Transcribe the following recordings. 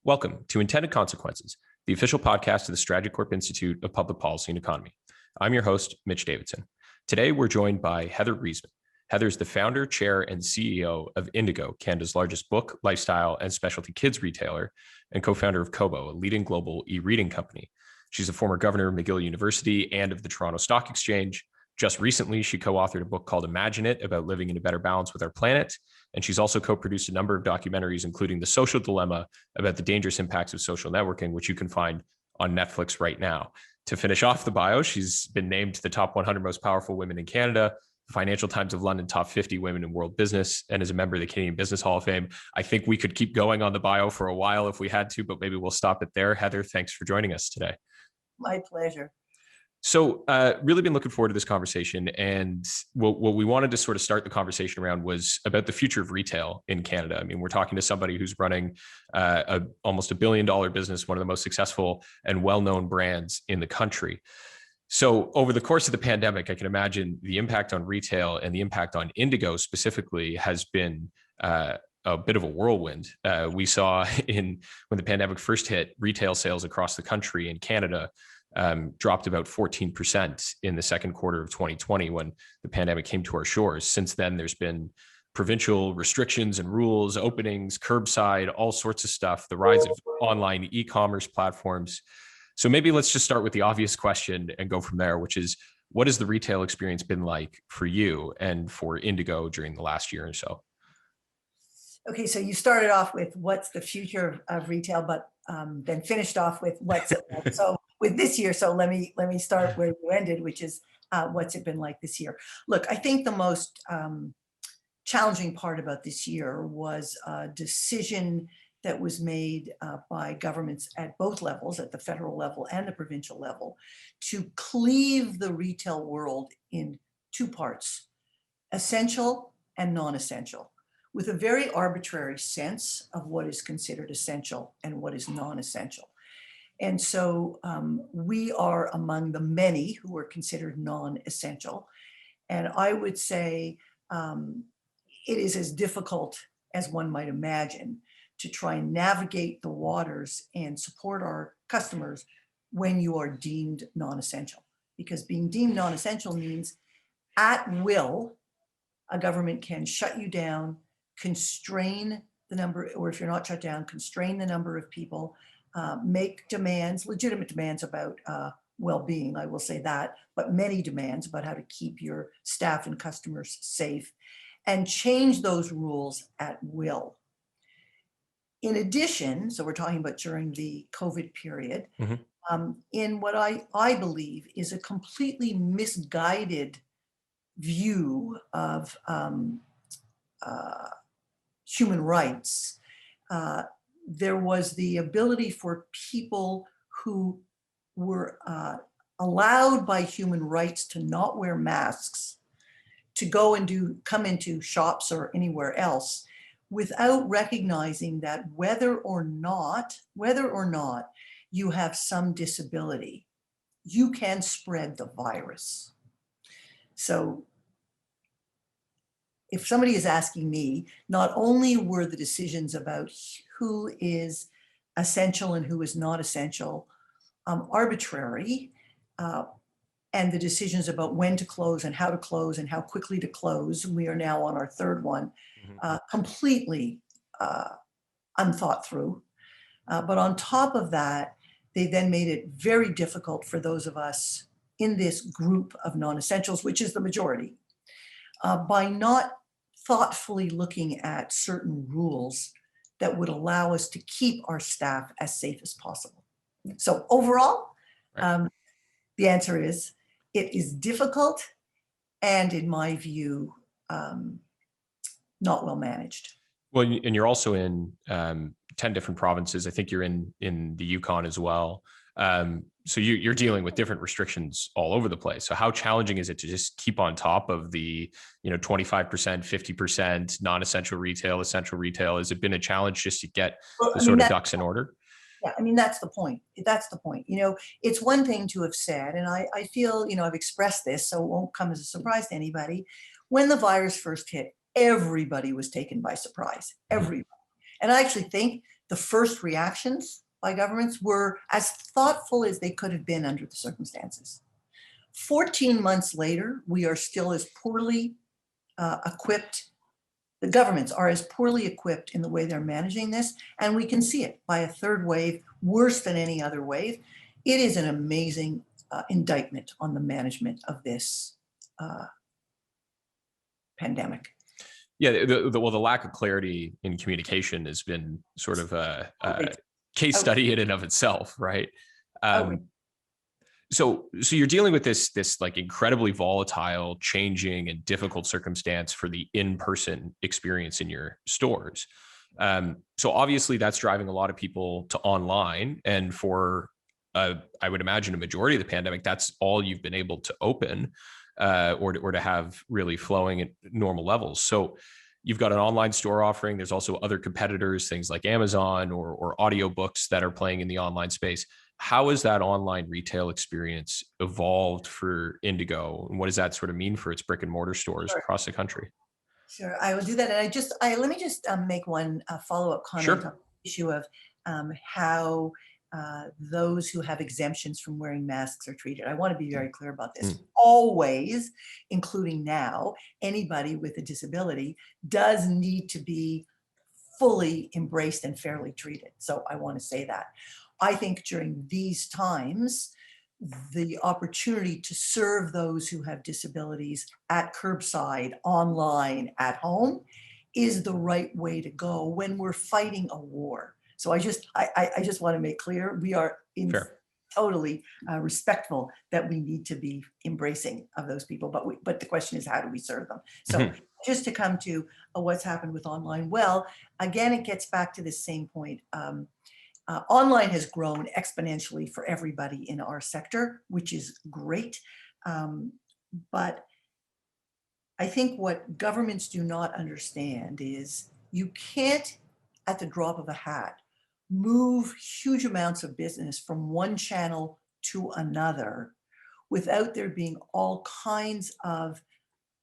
Welcome to Intended Consequences, the official podcast of the Strategy Corp Institute of Public Policy and Economy. I'm your host, Mitch Davidson. Today, we're joined by Heather Reisman. Heather is the founder, chair, and CEO of Indigo, Canada's largest book, lifestyle, and specialty kids retailer, and co-founder of Kobo, a leading global e-reading company. She's a former governor of McGill University and of the Toronto Stock Exchange. Just recently, she co-authored a book called Imagine It, about living in a better balance with our planet. And she's also co-produced a number of documentaries, including The Social Dilemma, about the dangerous impacts of social networking, which you can find on Netflix right now. To finish off the bio, she's been named to the top 100 most powerful women in Canada, Financial Times of London top 50 women in world business, and is a member of the Canadian Business Hall of Fame. I think we could keep going on the bio for a while if we had to, but maybe we'll stop it there. Heather, thanks for joining us today. My pleasure. So really been looking forward to this conversation. And what we wanted to sort of start the conversation around was about the future of retail in Canada. I mean, we're talking to somebody who's running almost $1 billion business, one of the most successful and well-known brands in the country. So over the course of the pandemic, I can imagine the impact on retail and the impact on Indigo specifically has been a bit of a whirlwind. We saw when the pandemic first hit, retail sales across the country in Canada dropped about 14% in the second quarter of 2020 when the pandemic came to our shores. Since then, there's been provincial restrictions and rules, openings, curbside, all sorts of stuff, the rise of online e-commerce platforms. So maybe let's just start with the obvious question and go from there, which is, what has the retail experience been like for you and for Indigo during the last year or so? Okay, so you started off with what's the future of retail, but then finished off with what's it like. So with this year, so let me start where you ended, which is what's it been like this year. Look, I think the most challenging part about this year was a decision that was made by governments at both levels, at the federal level and the provincial level, to cleave the retail world in two parts, essential and non-essential, with a very arbitrary sense of what is considered essential and what is non-essential. And so we are among the many who are considered non-essential. And I would say it is as difficult as one might imagine to try and navigate the waters and support our customers when you are deemed non-essential. Because being deemed non-essential means at will, a government can shut you down, constrain the number, or if you're not shut down, constrain the number of people, make demands, legitimate demands about well-being, I will say that, but many demands about how to keep your staff and customers safe, and change those rules at will. In addition, so we're talking about during the COVID period, in what I believe is a completely misguided view of human rights, there was the ability for people who were allowed by human rights to not wear masks to go and come into shops or anywhere else without recognizing that whether or not you have some disability, you can spread the virus. So if somebody is asking me, not only were the decisions about who is essential and who is not essential arbitrary, and the decisions about when to close and how quickly to close, we are now on our third one, completely unthought through. But on top of that, they then made it very difficult for those of us in this group of non-essentials, which is the majority, by not thoughtfully looking at certain rules that would allow us to keep our staff as safe as possible. So overall, the answer is, it is difficult and, in my view, not well managed. Well, and you're also in 10 different provinces. I think you're in the Yukon as well. So you're dealing with different restrictions all over the place. So how challenging is it to just keep on top of the 25%, 50% non-essential retail, essential retail? Has it been a challenge just to get the sort of ducks in order? Yeah, I mean, that's the point. That's the point. It's one thing to have said, and I feel, I've expressed this, so it won't come as a surprise to anybody. When the virus first hit, everybody was taken by surprise. Everybody. And I actually think the first reactions by governments were as thoughtful as they could have been under the circumstances. 14 months later, we are still as poorly equipped. The governments are as poorly equipped in the way they're managing this, and we can see it by a third wave, worse than any other wave. It is an amazing indictment on the management of this pandemic. Yeah, the lack of clarity in communication has been sort of a case study in and of itself, right? So you're dealing with this like incredibly volatile, changing, and difficult circumstance for the in-person experience in your stores. So obviously that's driving a lot of people to online, and for I would imagine a majority of the pandemic, that's all you've been able to open or to have really flowing at normal levels. So you've got an online store offering. There's also other competitors, things like Amazon or audiobooks that are playing in the online space. How has that online retail experience evolved for Indigo, and what does that sort of mean for its brick and mortar stores across the country? Sure, I will do that. And let me just make one follow-up comment on the issue of how those who have exemptions from wearing masks are treated. I want to be very clear about this. Always, including now, anybody with a disability does need to be fully embraced and fairly treated. So I want to say that. I think during these times, the opportunity to serve those who have disabilities at curbside, online, at home is the right way to go when we're fighting a war. So I just want to make clear, we are totally respectful that we need to be embracing of those people, but the question is, how do we serve them? So just to come to what's happened with online, well, again, it gets back to the same point. Online has grown exponentially for everybody in our sector, which is great. But I think what governments do not understand is you can't, at the drop of a hat, move huge amounts of business from one channel to another without there being all kinds of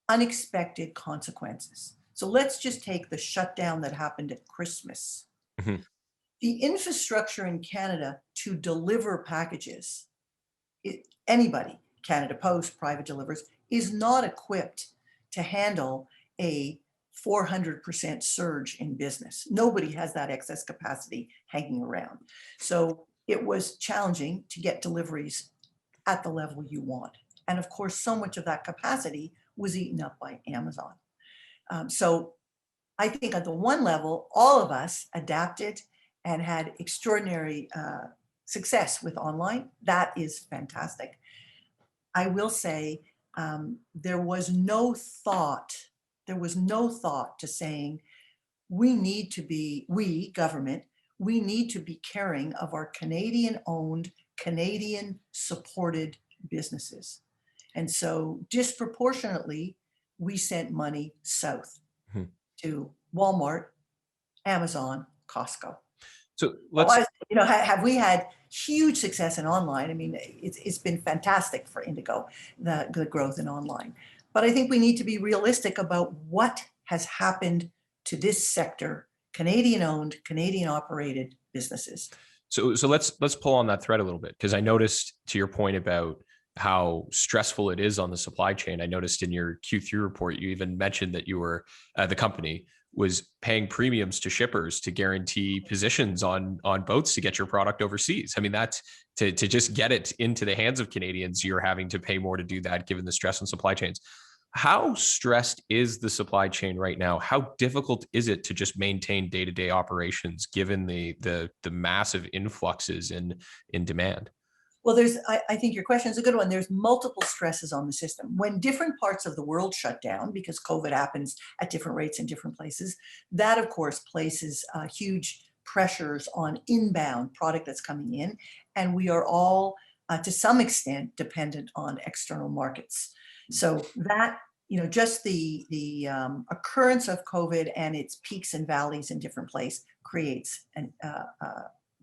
unexpected consequences. So let's just take the shutdown that happened at Christmas. The infrastructure in Canada to deliver packages, anybody, Canada Post, private delivers, is not equipped to handle a 400% surge in business. Nobody has that excess capacity hanging around. So it was challenging to get deliveries at the level you want. And of course, so much of that capacity was eaten up by Amazon. So I think at the one level, all of us adapted and had extraordinary success with online. That is fantastic. I will say there was no thought to saying we government, we need to be caring of our Canadian-owned, Canadian-supported businesses. And so disproportionately, we sent money south to Walmart, Amazon, Costco. So let's, have we had huge success in online? I mean, it's been fantastic for Indigo, the growth in online. But I think we need to be realistic about what has happened to this sector, Canadian-owned, Canadian-operated businesses. So let's pull on that thread a little bit, because I noticed, to your point about how stressful it is on the supply chain, I noticed in your Q3 report, you even mentioned that you were the company was paying premiums to shippers to guarantee positions on boats to get your product overseas. I mean, that's to just get it into the hands of Canadians, you're having to pay more to do that, given the stress on supply chains. How stressed is the supply chain right now? How difficult is it to just maintain day-to-day operations, given the massive influxes in demand? Well, I think your question is a good one. There's multiple stresses on the system. When different parts of the world shut down, because COVID happens at different rates in different places, that of course places huge pressures on inbound product that's coming in. And we are all, to some extent, dependent on external markets. So that, just the occurrence of COVID and its peaks and valleys in different places creates an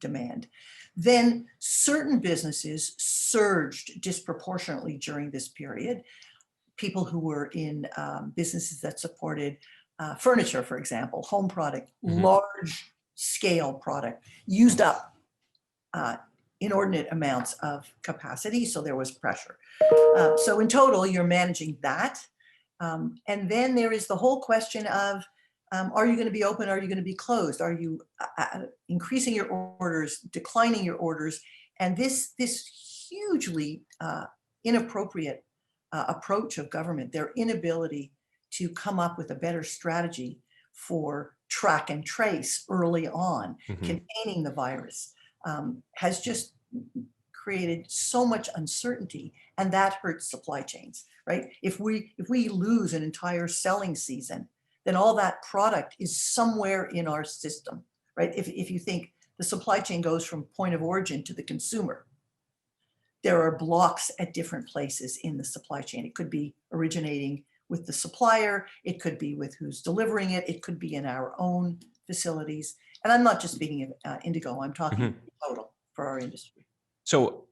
demand. Then certain businesses surged disproportionately during this period. People who were in businesses that supported furniture, for example, home product, large scale product used up inordinate amounts of capacity, so there was pressure. So in total, you're managing that. And then there is the whole question of, are you going to be open? Are you going to be closed? Are you increasing your orders, declining your orders? And this hugely inappropriate approach of government, their inability to come up with a better strategy for track and trace early on, containing the virus, has just created so much uncertainty, and that hurts supply chains, right? If we lose an entire selling season, then all that product is somewhere in our system, right? If you think the supply chain goes from point of origin to the consumer, there are blocks at different places in the supply chain. It could be originating with the supplier, it could be with who's delivering it, it could be in our own facilities. And I'm not just speaking of Indigo, I'm talking total for our industry. So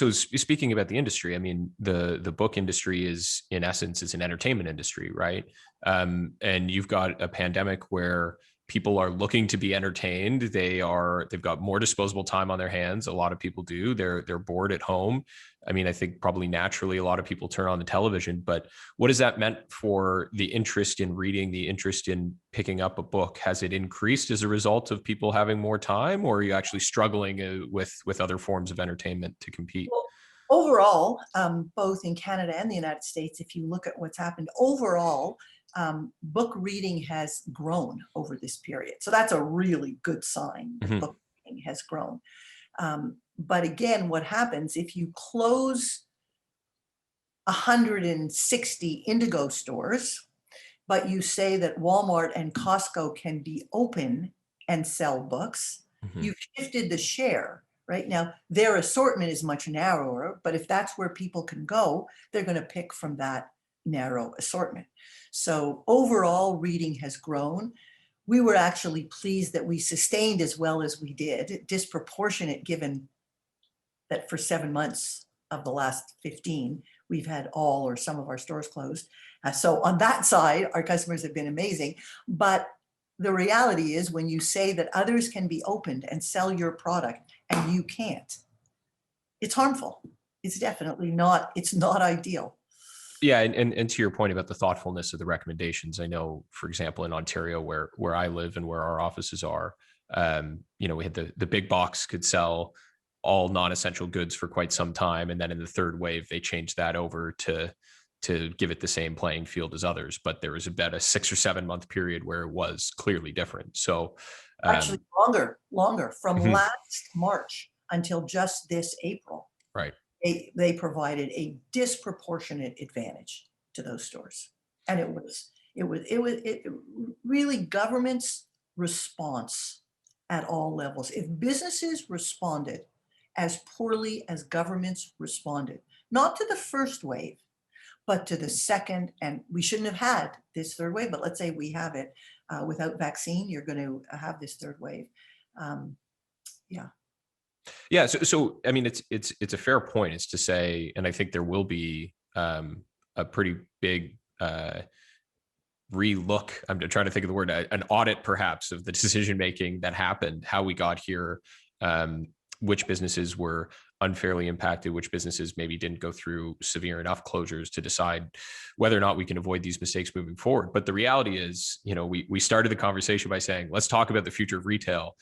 speaking about the industry, I mean, the book industry is, in essence, is an entertainment industry, right? And you've got a pandemic where people are looking to be entertained. They've got more disposable time on their hands. A lot of people do. They're bored at home. I mean, I think probably naturally a lot of people turn on the television, but what has that meant for the interest in reading, the interest in picking up a book? Has it increased as a result of people having more time, or are you actually struggling with other forms of entertainment to compete? Well, overall, both in Canada and the United States, if you look at what's happened overall, book reading has grown over this period. So that's a really good sign that book reading has grown. But again, what happens if you close 160 Indigo stores, but you say that Walmart and Costco can be open and sell books, you've shifted the share. Right now, their assortment is much narrower, but if that's where people can go, they're going to pick from that narrow assortment. So overall, reading has grown. We were actually pleased that we sustained as well as we did, disproportionate given that for 7 months of the last 15, we've had all or some of our stores closed. So on that side, our customers have been amazing. But the reality is when you say that others can be opened and sell your product and you can't, it's harmful. It's definitely not, it's not ideal. Yeah, and to your point about the thoughtfulness of the recommendations, I know, for example, in Ontario, where I live and where our offices are, we had the big box could sell all non-essential goods for quite some time, and then in the third wave, they changed that over to give it the same playing field as others. But there was about a 6 or 7 month period where it was clearly different. So actually longer from last March until just this April. Right. They provided a disproportionate advantage to those stores. And it was really government's response at all levels. If businesses responded as poorly as governments responded, not to the first wave, but to the second, and we shouldn't have had this third wave, but let's say we have it without vaccine, you're going to have this third wave. Yeah. So I mean, it's a fair point. It's to say, and I think there will be a pretty big relook. I'm trying to think of the word, an audit perhaps of the decision making that happened, how we got here, which businesses were unfairly impacted, which businesses maybe didn't go through severe enough closures to decide whether or not we can avoid these mistakes moving forward. But the reality is, we started the conversation by saying, let's talk about the future of retail.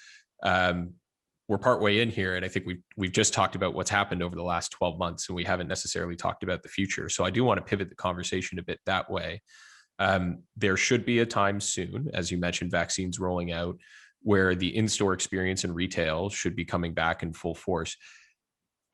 We're partway in here, and I think we've just talked about what's happened over the last 12 months, and we haven't necessarily talked about the future. So I do want to pivot the conversation a bit that way. There should be a time soon, as you mentioned, vaccines rolling out, where the in-store experience in retail should be coming back in full force.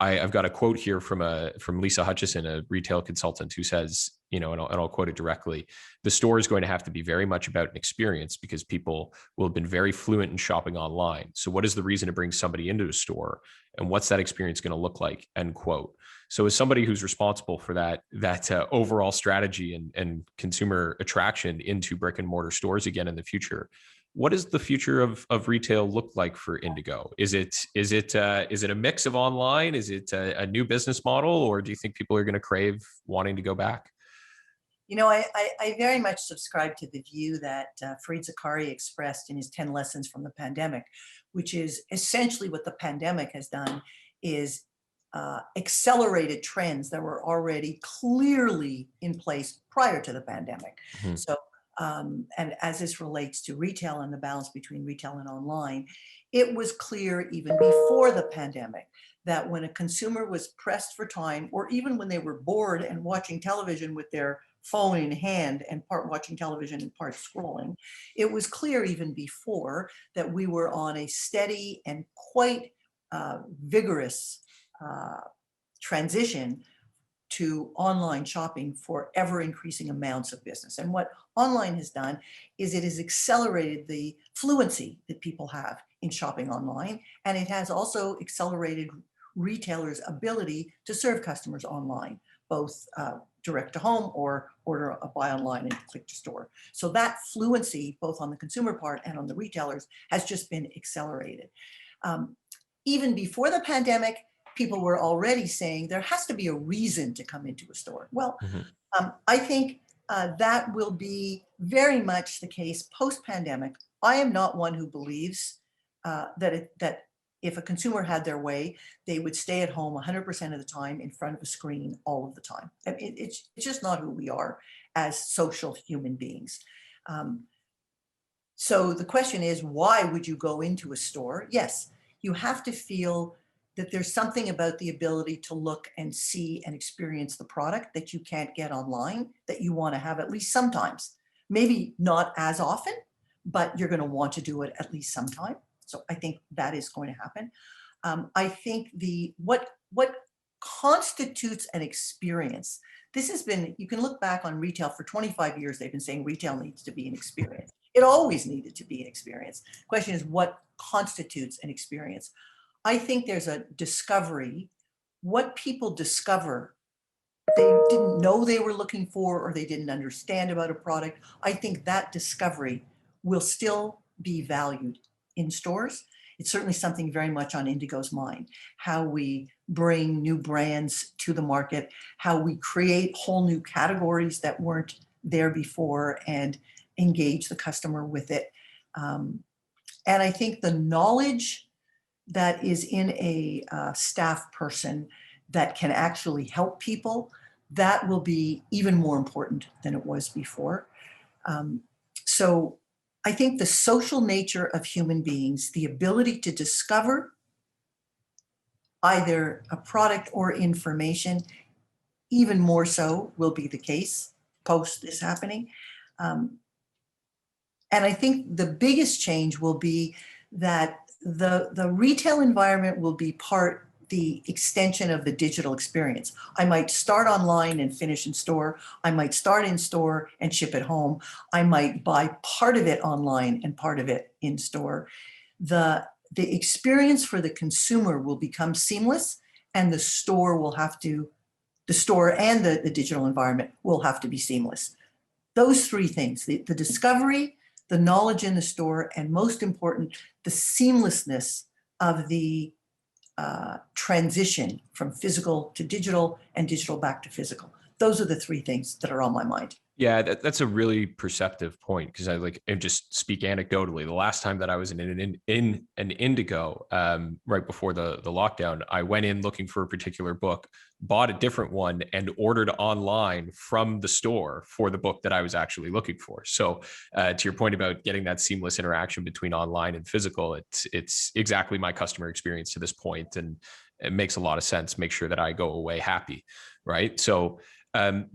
I've got a quote here from Lisa Hutchison, a retail consultant, who says, and I'll quote it directly: "The store is going to have to be very much about an experience because people will have been very fluent in shopping online. So what is the reason to bring somebody into a store, and what's that experience going to look like?" End quote. So as somebody who's responsible for that overall strategy and consumer attraction into brick and mortar stores again in the future, what does the future of retail look like for Indigo? Is it a mix of online? Is it a new business model, or do you think people are going to crave wanting to go back? I very much subscribe to the view that Fareed Zakaria expressed in his 10 lessons from the pandemic, which is essentially what the pandemic has done is accelerated trends that were already clearly in place prior to the pandemic. Mhm. So, and as this relates to retail and the balance between retail and online, it was clear even before the pandemic that when a consumer was pressed for time, or even when they were bored and watching television with their phone in hand and part watching television and part scrolling, it was clear even before that we were on a steady and quite vigorous uh, transition to online shopping for ever increasing amounts of business. And what online has done is it has accelerated the fluency that people have in shopping online. And it has also accelerated retailers' ability to serve customers online, both direct to home or order a buy online and click to store. So that fluency, both on the consumer part and on the retailers, has just been accelerated. Even before the pandemic, people were already saying there has to be a reason to come into a store. Well, Mhm. I think that will be very much the case post-pandemic. I am not one who believes that if a consumer had their way, they would stay at home 100% of the time in front of a screen all of the time. I mean, it's just not who we are as social human beings. Um, so the question is, why would you go into a store? Yes, you have to feel that there's something about the ability to look and see and experience the product that you can't get online that you want to have at least sometimes. Maybe not as often, but you're going to want to do it at least sometime. So I think that is going to happen. I think the what constitutes an experience. This has been, you can look back on retail for 25 years. They've been saying retail needs to be an experience. It always needed to be an experience. The question is what constitutes an experience? I think there's a discovery, what people discover they didn't know they were looking for or they didn't understand about a product. I think that discovery will still be valued in stores. It's certainly something very much on Indigo's mind, how we bring new brands to the market, how we create whole new categories that weren't there before and engage the customer with it. And I think the knowledge that is in a staff person that can actually help people, that will be even more important than it was before. Um, so I think the social nature of human beings, the ability to discover either a product or information, even more so will be the case post this happening. Um, and I think the biggest change will be that the retail environment will be part the extension of the digital experience. I might start online and finish in store. I might start in store and ship at home. I might buy part of it online and part of it in store. The experience for the consumer will become seamless, and the store will have to, the store and the digital environment will have to be seamless. Those three things, the discovery, the knowledge in the store, and most important, the seamlessness of the transition from physical to digital and digital back to physical. Those are the three things that are on my mind. Yeah, that's a really perceptive point because I like and just speak anecdotally. The last time that I was in an Indigo, right before the lockdown, I went in looking for a particular book, bought a different one, and ordered online from the store for the book that I was actually looking for. So, to your point about getting that seamless interaction between online and physical, it's exactly my customer experience to this point, and it makes a lot of sense. Make sure that I go away happy, right? So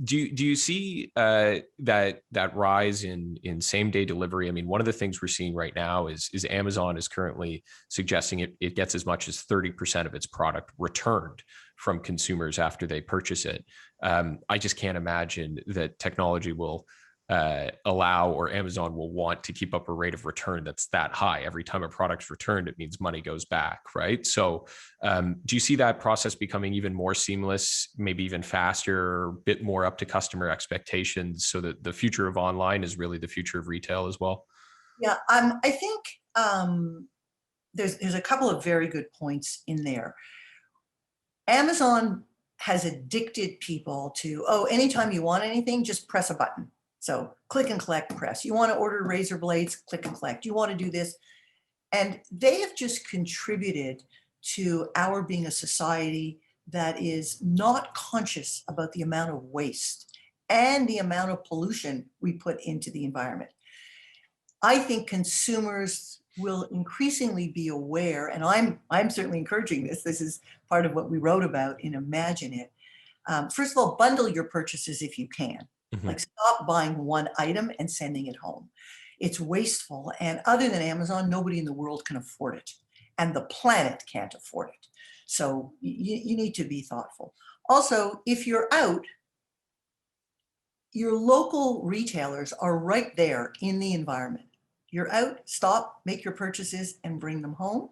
do you see that rise in same day delivery? I mean, one of the things we're seeing right now is Amazon is currently suggesting it gets as much as 30% of its product returned from consumers after they purchase it. I just can't imagine that technology will allow or Amazon will want to keep up a rate of return that's that high. Every time a product's returned, it means money goes back, right? So do you see that process becoming even more seamless, maybe even faster, a bit more up to customer expectations so that the future of online is really the future of retail as well? Yeah, I think there's a couple of very good points in there. Amazon has addicted people to, oh, anytime you want anything, just press a button. So click and collect, press. You want to order razor blades, click and collect. You want to do this. And they have just contributed to our being a society that is not conscious about the amount of waste and the amount of pollution we put into the environment. I think consumers will increasingly be aware, and I'm certainly encouraging this. This is part of what we wrote about in Imagine It. First of all, bundle your purchases if you can. Mhm. Like, stop buying one item and sending it home. It's wasteful, and other than Amazon, nobody in the world can afford it, and the planet can't afford it. So you need to be thoughtful. Also, if you're out, your local retailers are right there in the environment. You're out, stop, make your purchases, and bring them home.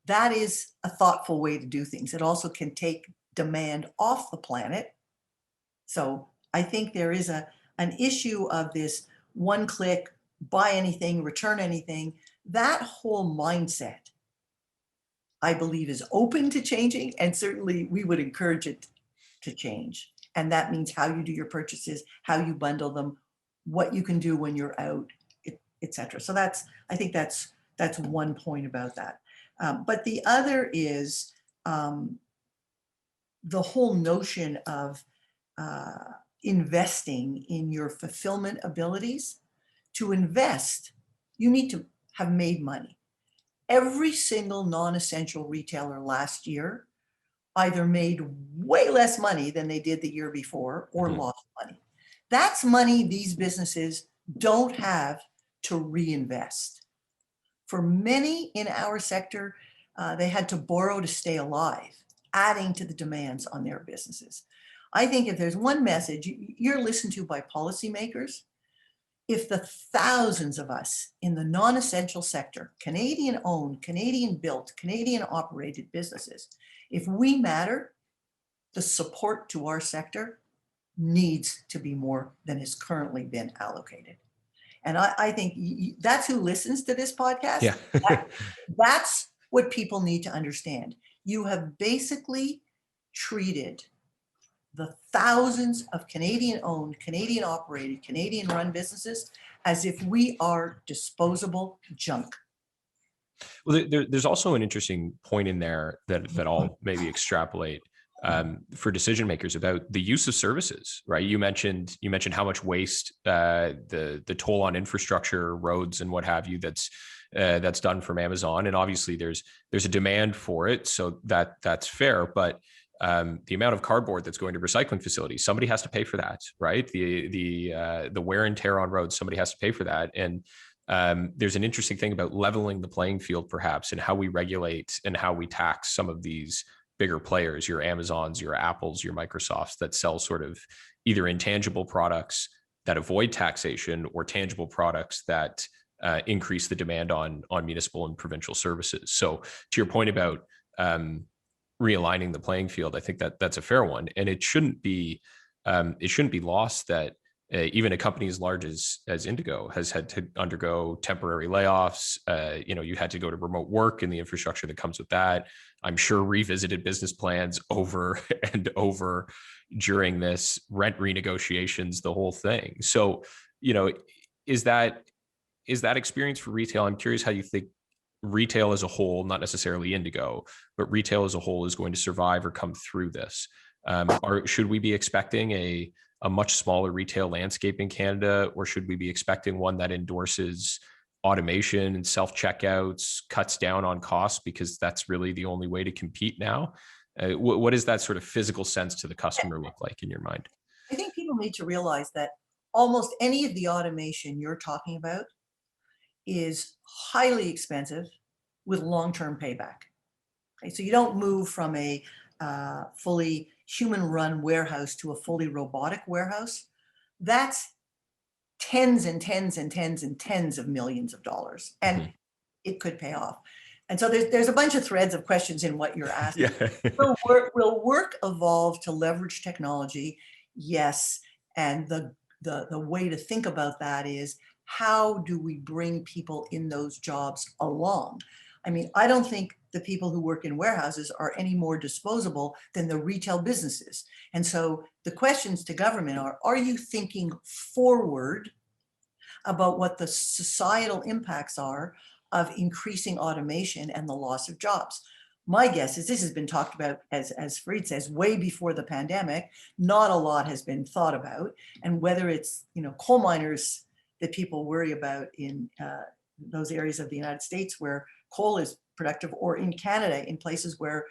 That is a thoughtful way to do things. It also can take demand off the planet. So I think there is an issue of this one click, buy anything, return anything. That whole mindset, I believe, is open to changing, and certainly we would encourage it to change. And that means how you do your purchases, how you bundle them, what you can do when you're out, etc. So I think that's one point about that. But the other is the whole notion of investing in your fulfillment abilities. To invest, you need to have made money. Every single non-essential retailer last year either made way less money than they did the year before or lost money. That's money these businesses don't have to reinvest. For many in our sector, they had to borrow to stay alive, adding to the demands on their businesses. I think if there's one message you're listened to by policymakers, if the thousands of us in the non-essential sector, Canadian-owned, Canadian-built, Canadian-operated businesses, if we matter, the support to our sector needs to be more than has currently been allocated. And I think that's who listens to this podcast. Yeah. That's what people need to understand. You have basically treated the thousands of Canadian-owned, Canadian-operated, Canadian-run businesses as if we are disposable junk. Well, there's also an interesting point in there that I'll maybe extrapolate for decision makers about the use of services, right? You mentioned how much waste, the toll on infrastructure, roads, and what have you that's done from Amazon, and obviously there's a demand for it, so that's fair, but the amount of cardboard that's going to recycling facilities, somebody has to pay for that, right? The wear and tear on roads, somebody has to pay for that. And there's an interesting thing about leveling the playing field, perhaps, and how we regulate and how we tax some of these bigger players, your Amazons, your Apples, your Microsofts, that sell sort of either intangible products that avoid taxation or tangible products that increase the demand on municipal and provincial services. So to your point about realigning the playing field, I think that's a fair one, and it shouldn't be lost that even a company as large as Indigo has had to undergo temporary layoffs. You had to go to remote work and the infrastructure that comes with that. I'm sure revisited business plans over and over during this, rent renegotiations, the whole thing. So, is that experience for retail? I'm curious how you think retail as a whole, not necessarily Indigo, but retail as a whole is going to survive or come through this. Should we be expecting a much smaller retail landscape in Canada, or should we be expecting one that endorses automation and self-checkouts, cuts down on costs, because that's really the only way to compete now? What does that sort of physical sense to the customer look like in your mind? I think people need to realize that almost any of the automation you're talking about is highly expensive with long-term payback. Okay, so you don't move from a fully human-run warehouse to a fully robotic warehouse. That's tens and tens and tens and tens of millions of dollars, and it could pay off. And so there's a bunch of threads of questions in what you're asking. Yeah. Will work evolve to leverage technology? Yes. And the way to think about that is, how do we bring people in those jobs along? I mean, I don't think the people who work in warehouses are any more disposable than the retail businesses. And so the questions to government are you thinking forward about what the societal impacts are of increasing automation and the loss of jobs? My guess is this has been talked about, as Fareed says, way before the pandemic. Not a lot has been thought about. And whether it's, coal miners that people worry about in those areas of the United States where coal is productive, or in Canada, in places where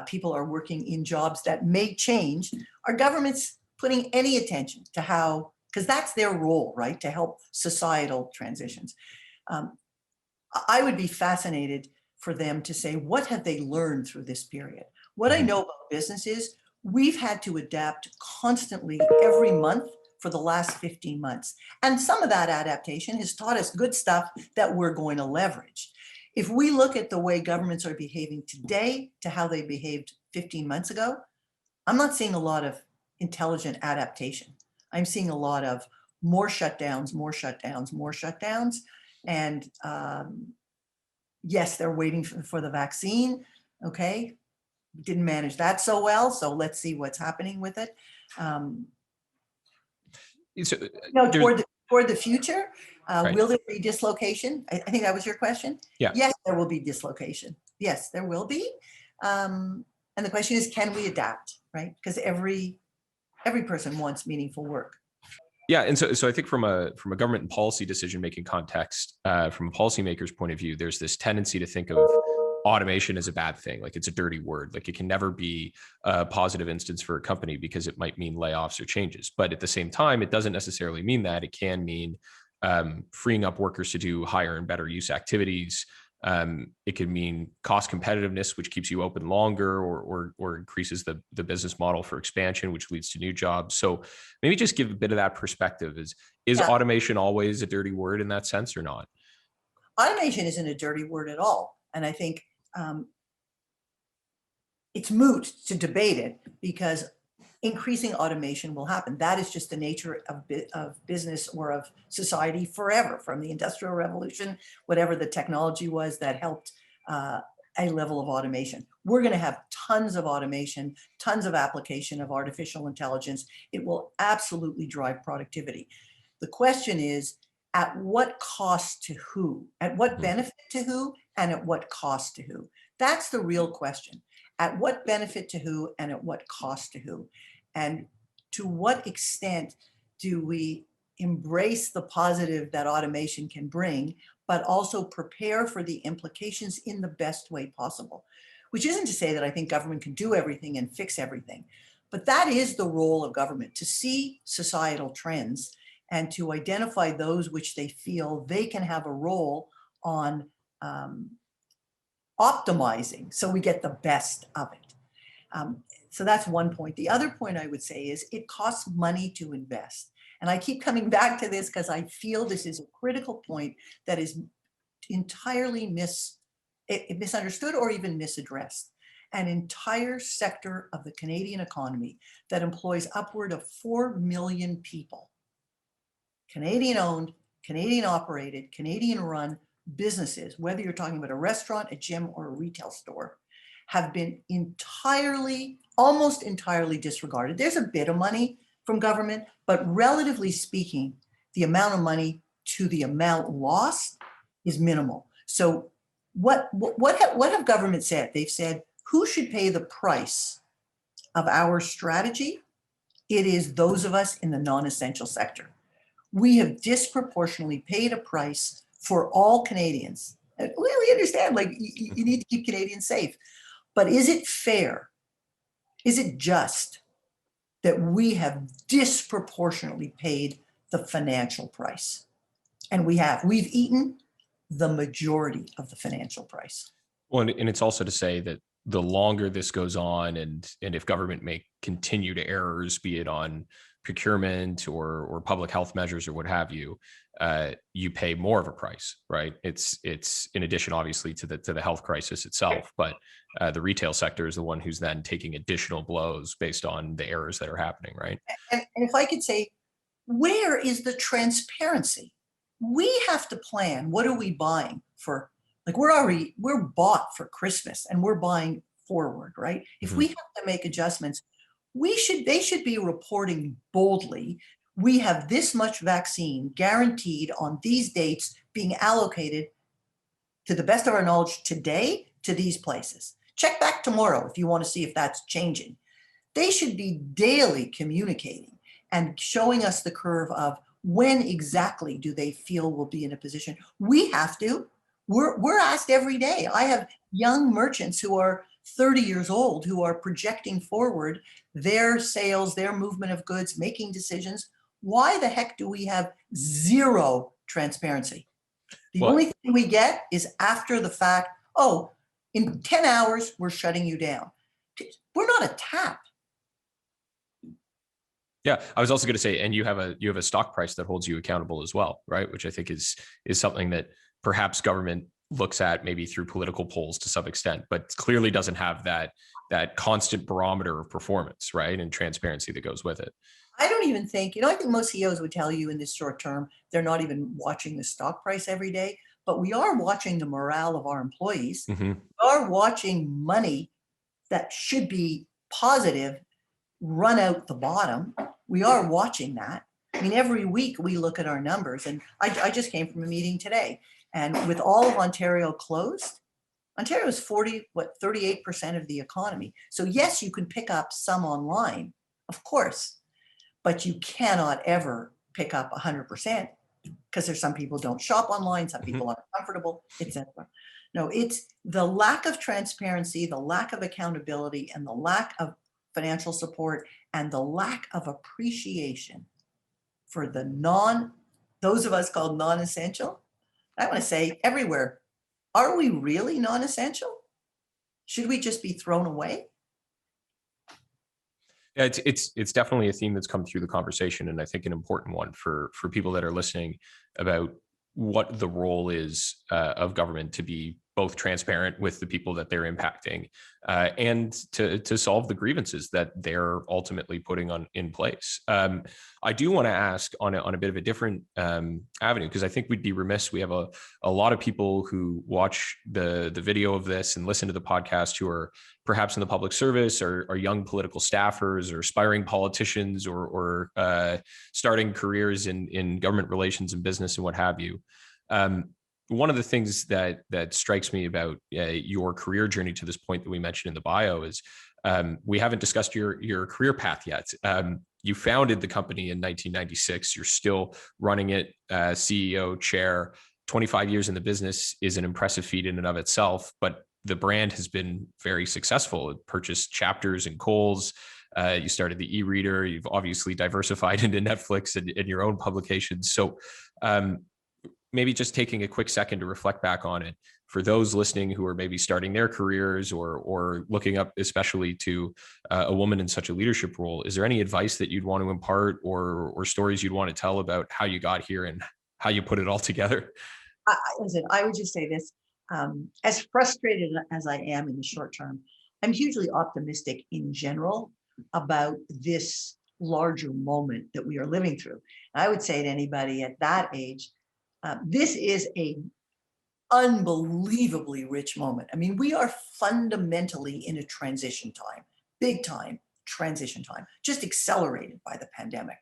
people are working in jobs that may change, are governments putting any attention to how, because that's their role, right, to help societal transitions. I would be fascinated for them to say, what have they learned through this period? What I know about business is we've had to adapt constantly every month for the last 15 months. And some of that adaptation has taught us good stuff that we're going to leverage. If we look at the way governments are behaving today to how they behaved 15 months ago, I'm not seeing a lot of intelligent adaptation. I'm seeing a lot of more shutdowns, more shutdowns, more shutdowns. And yes, they're waiting for the vaccine. Okay, didn't manage that so well. So let's see what's happening with it. Toward the future, right. Will there be dislocation? I think that was your question. Yeah. Yes, there will be dislocation. Yes, there will be. And the question is, can we adapt, right? Because every person wants meaningful work. Yeah, and so I think from a government and policy decision making context, from a policymaker's point of view, there's this tendency to think of automation as a bad thing, like it's a dirty word, like it can never be a positive instance for a company because it might mean layoffs or changes. But at the same time, it doesn't necessarily mean that. It can mean freeing up workers to do higher and better use activities. It could mean cost competitiveness, which keeps you open longer, or increases the business model for expansion, which leads to new jobs. So maybe just give a bit of that perspective. Is automation always a dirty word in that sense or not? Automation isn't a dirty word at all. And I think it's moot to debate it because increasing automation will happen. That is just the nature of business or of society forever, from the Industrial Revolution, whatever the technology was that helped a level of automation. We're going to have tons of automation, tons of application of artificial intelligence. It will absolutely drive productivity. The question is, at what cost to who? At what benefit to who? And at what cost to who? That's the real question. At what benefit to who and at what cost to who? And to what extent do we embrace the positive that automation can bring, but also prepare for the implications in the best way possible? Which isn't to say that I think government can do everything and fix everything, but that is the role of government, to see societal trends and to identify those which they feel they can have a role on optimizing so we get the best of it. So that's one point. The other point I would say is it costs money to invest. And I keep coming back to this because I feel this is a critical point that is entirely misunderstood or even misaddressed. An entire sector of the Canadian economy that employs upward of 4 million people, Canadian owned, Canadian operated, Canadian run businesses, whether you're talking about a restaurant, a gym, or a retail store, have been almost entirely disregarded. There's a bit of money from government, but relatively speaking, the amount of money to the amount lost is minimal. So what have government said? They've said, who should pay the price of our strategy? It is those of us in the non-essential sector. We have disproportionately paid a price for all Canadians. And we understand, like, you need to keep Canadians safe. But is it fair? Is it just that we have disproportionately paid the financial price? And we've eaten the majority of the financial price. Well, and it's also to say that the longer this goes on, and if government may continue to errors, be it on procurement or public health measures or what have you, you pay more of a price, right? It's in addition, obviously, to the health crisis itself, but the retail sector is the one who's then taking additional blows based on the errors that are happening, right? And if I could say, where is the transparency? We have to plan. What are we buying for Like we're bought for Christmas and we're buying forward, right? If we have to make adjustments, they should be reporting boldly. We have this much vaccine guaranteed on these dates being allocated to the best of our knowledge today to these places. Check back tomorrow if you want to see if that's changing. They should be daily communicating and showing us the curve of when exactly do they feel we'll be in a position. We have to. We're asked every day. I have young merchants who are 30 years old who are projecting forward their sales, their movement of goods, making decisions. Why the heck do we have zero transparency? The only thing we get is after the fact, oh, in 10 hours, we're shutting you down. We're not a tap. Yeah, I was also going to say, and you have a stock price that holds you accountable as well, right? Which I think is something that perhaps government looks at maybe through political polls to some extent, but clearly doesn't have that constant barometer of performance, right? And transparency that goes with it. I don't even think, I think most CEOs would tell you in this short term, they're not even watching the stock price every day, but we are watching the morale of our employees. We are watching money that should be positive run out the bottom. We are watching that. I mean, every week we look at our numbers, and I just came from a meeting today, and with all of Ontario closed, Ontario is 38% of the economy. So yes, you can pick up some online, of course, but you cannot ever pick up 100% because there's some people don't shop online, some people aren't comfortable, etc. No, it's the lack of transparency, the lack of accountability, and the lack of financial support, and the lack of appreciation for those of us called non-essential. I want to say everywhere, are we really non-essential? Should we just be thrown away? Yeah, it's definitely a theme that's come through the conversation, and I think an important one for people that are listening about what the role is of government to be both transparent with the people that they're impacting and to solve the grievances that they're ultimately putting in place. I do want to ask on a bit of a different avenue, because I think we'd be remiss. We have a lot of people who watch the video of this and listen to the podcast who are perhaps in the public service or young political staffers or aspiring politicians or starting careers in government relations and business and what have you. One of the things that strikes me about your career journey to this point that we mentioned in the bio is we haven't discussed your career path yet. You founded the company in 1996. You're still running it, CEO, chair. 25 years in the business is an impressive feat in and of itself, but the brand has been very successful. It purchased Chapters and Kohl's. You started the e-reader. You've obviously diversified into Netflix and your own publications. So maybe just taking a quick second to reflect back on it for those listening who are maybe starting their careers or looking up especially to a woman in such a leadership role. Is there any advice that you'd want to impart or stories you'd want to tell about how you got here and how you put it all together? Listen, I would just say this, as frustrated as I am in the short term, I'm hugely optimistic in general about this larger moment that we are living through. And I would say to anybody at that age, this is a unbelievably rich moment. I mean, we are fundamentally in a transition time, big time transition time, just accelerated by the pandemic.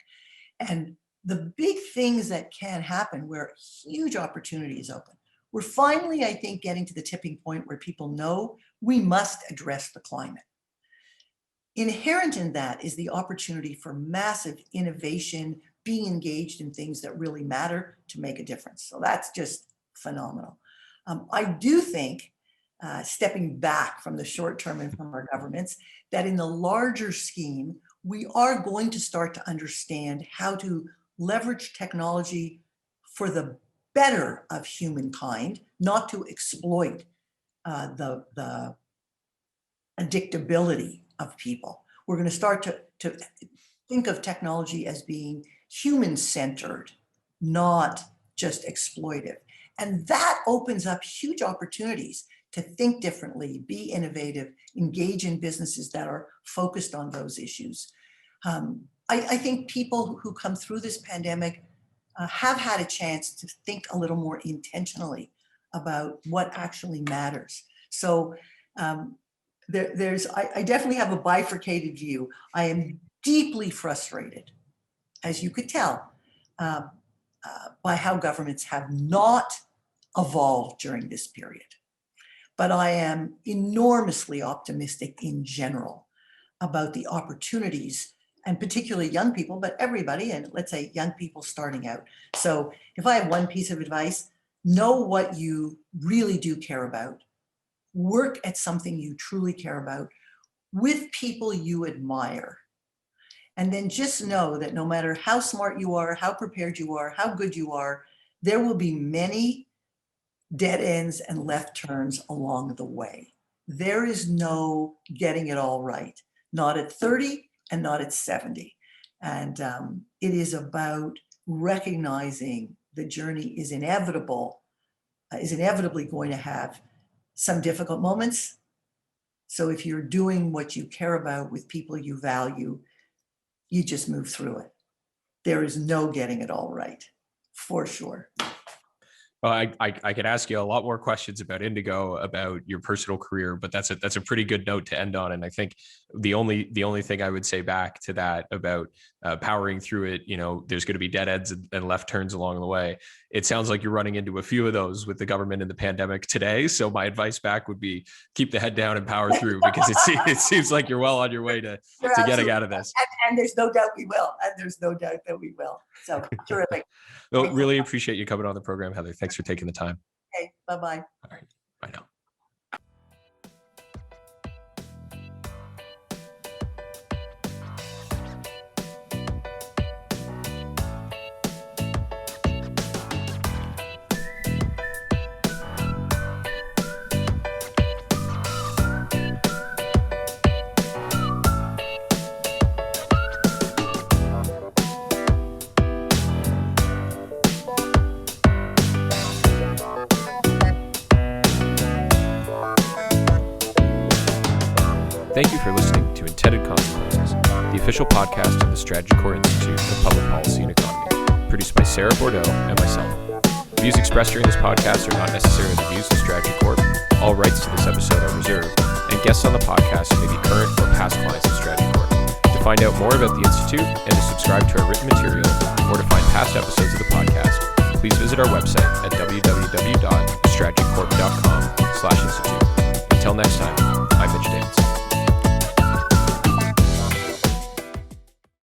And the big things that can happen where huge opportunity is open. We're finally, I think, getting to the tipping point where people know we must address the climate. Inherent in that is the opportunity for massive innovation, being engaged in things that really matter to make a difference. So that's just phenomenal. I do think, stepping back from the short term and from our governments, that in the larger scheme, we are going to start to understand how to leverage technology for the better of humankind, not to exploit the addictability of people. We're going to start to think of technology as being human-centered, not just exploitive. And that opens up huge opportunities to think differently, be innovative, engage in businesses that are focused on those issues. I think people who come through this pandemic have had a chance to think a little more intentionally about what actually matters. So I definitely have a bifurcated view. I am deeply frustrated, as you could tell, by how governments have not evolved during this period. But I am enormously optimistic in general about the opportunities, and particularly young people, but everybody, and let's say young people starting out. So if I have one piece of advice, know what you really do care about. Work at something you truly care about with people you admire. And then just know that no matter how smart you are, how prepared you are, how good you are, there will be many dead ends and left turns along the way. There is no getting it all right, not at 30 and not at 70. And it is about recognizing the journey is inevitable, is inevitably going to have some difficult moments. So if you're doing what you care about with people you value, you just move through it. There is no getting it all right, for sure. Well, I could ask you a lot more questions about Indigo, about your personal career, but that's a pretty good note to end on. And I think the only thing I would say back to that about powering through it, there's going to be dead ends and left turns along the way. It sounds like you're running into a few of those with the government and the pandemic today. So my advice back would be keep the head down and power through, because it seems like you're well on your way to getting out of this. And there's no doubt we will. And there's no doubt that we will. So terrific. Well, really appreciate you coming on the program, Heather. Thanks for taking the time. Okay, bye-bye. All right, bye now. Thank you for listening to Intended Consequences, the official podcast of the Strategy Corps Institute of Public Policy and Economy, produced by Sarah Bordeaux and myself. The views expressed during this podcast are not necessarily the views of Strategy Corps. All rights to this episode are reserved, and guests on the podcast may be current or past clients of Strategy Corps. To find out more about the Institute and to subscribe to our written material, or to find past episodes of the podcast, please visit our website at www.strategycorp.com/institute. Until next time.